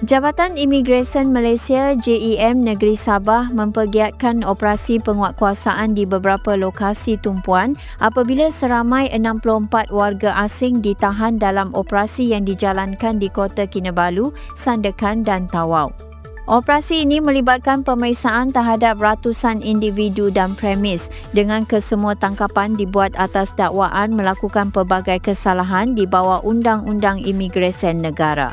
Jabatan Imigresen Malaysia JEM Negeri Sabah mempergiatkan operasi penguatkuasaan di beberapa lokasi tumpuan apabila seramai 64 warga asing ditahan dalam operasi yang dijalankan di Kota Kinabalu, Sandakan dan Tawau. Operasi ini melibatkan pemeriksaan terhadap ratusan individu dan premis dengan kesemua tangkapan dibuat atas dakwaan melakukan pelbagai kesalahan di bawah Undang-Undang Imigresen Negara.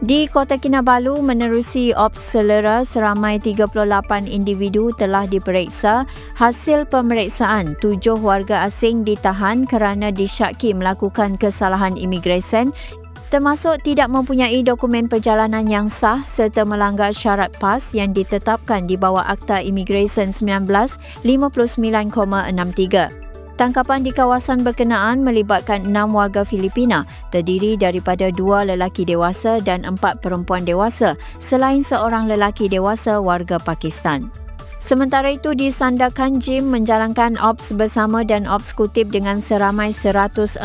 Di Kota Kinabalu, menerusi ops selera, seramai 38 individu telah diperiksa. Hasil pemeriksaan, 7 warga asing ditahan kerana disyaki melakukan kesalahan imigresen termasuk tidak mempunyai dokumen perjalanan yang sah serta melanggar syarat PAS yang ditetapkan di bawah Akta Imigresen 1959,63. Tangkapan di kawasan berkenaan melibatkan 6 warga Filipina, terdiri daripada 2 lelaki dewasa dan 4 perempuan dewasa, selain seorang lelaki dewasa warga Pakistan. Sementara itu, di Sandakan, JIM menjalankan ops bersama dan ops kutip dengan seramai 145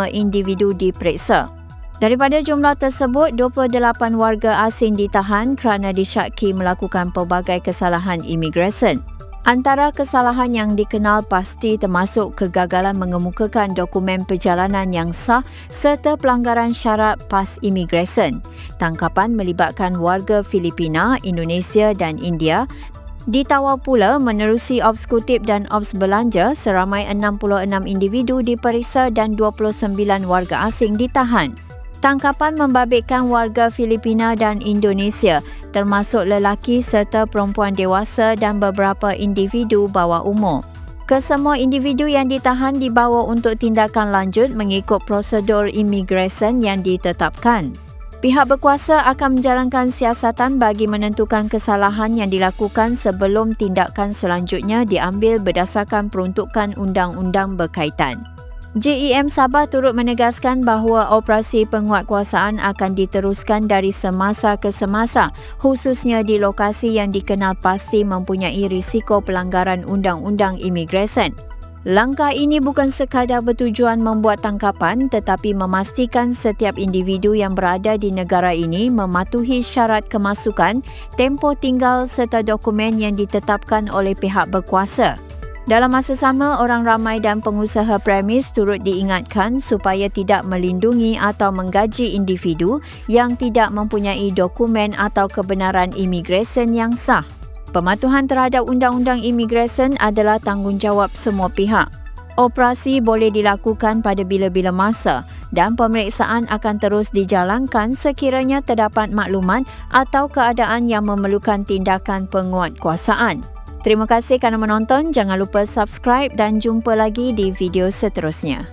individu diperiksa. Daripada jumlah tersebut, 28 warga asing ditahan kerana disyaki melakukan pelbagai kesalahan imigresen. Antara kesalahan yang dikenal pasti termasuk kegagalan mengemukakan dokumen perjalanan yang sah serta pelanggaran syarat PAS imigresen. Tangkapan melibatkan warga Filipina, Indonesia dan India. Di Tawau pula, menerusi ops kutip dan ops belanja, seramai 66 individu diperiksa dan 29 warga asing ditahan. Tangkapan membabitkan warga Filipina dan Indonesia, termasuk lelaki serta perempuan dewasa dan beberapa individu bawah umur. Kesemua individu yang ditahan dibawa untuk tindakan lanjut mengikut prosedur imigresen yang ditetapkan. Pihak berkuasa akan menjalankan siasatan bagi menentukan kesalahan yang dilakukan sebelum tindakan selanjutnya diambil berdasarkan peruntukan undang-undang berkaitan. JEM Sabah turut menegaskan bahawa operasi penguatkuasaan akan diteruskan dari semasa ke semasa, khususnya di lokasi yang dikenal pasti mempunyai risiko pelanggaran undang-undang imigresen. Langkah ini bukan sekadar bertujuan membuat tangkapan tetapi memastikan setiap individu yang berada di negara ini mematuhi syarat kemasukan, tempoh tinggal serta dokumen yang ditetapkan oleh pihak berkuasa. Dalam masa sama, orang ramai dan pengusaha premis turut diingatkan supaya tidak melindungi atau menggaji individu yang tidak mempunyai dokumen atau kebenaran imigresen yang sah. Pematuhan terhadap undang-undang imigresen adalah tanggungjawab semua pihak. Operasi boleh dilakukan pada bila-bila masa dan pemeriksaan akan terus dijalankan sekiranya terdapat maklumat atau keadaan yang memerlukan tindakan penguatkuasaan. Terima kasih kerana menonton. Jangan lupa subscribe dan jumpa lagi di video seterusnya.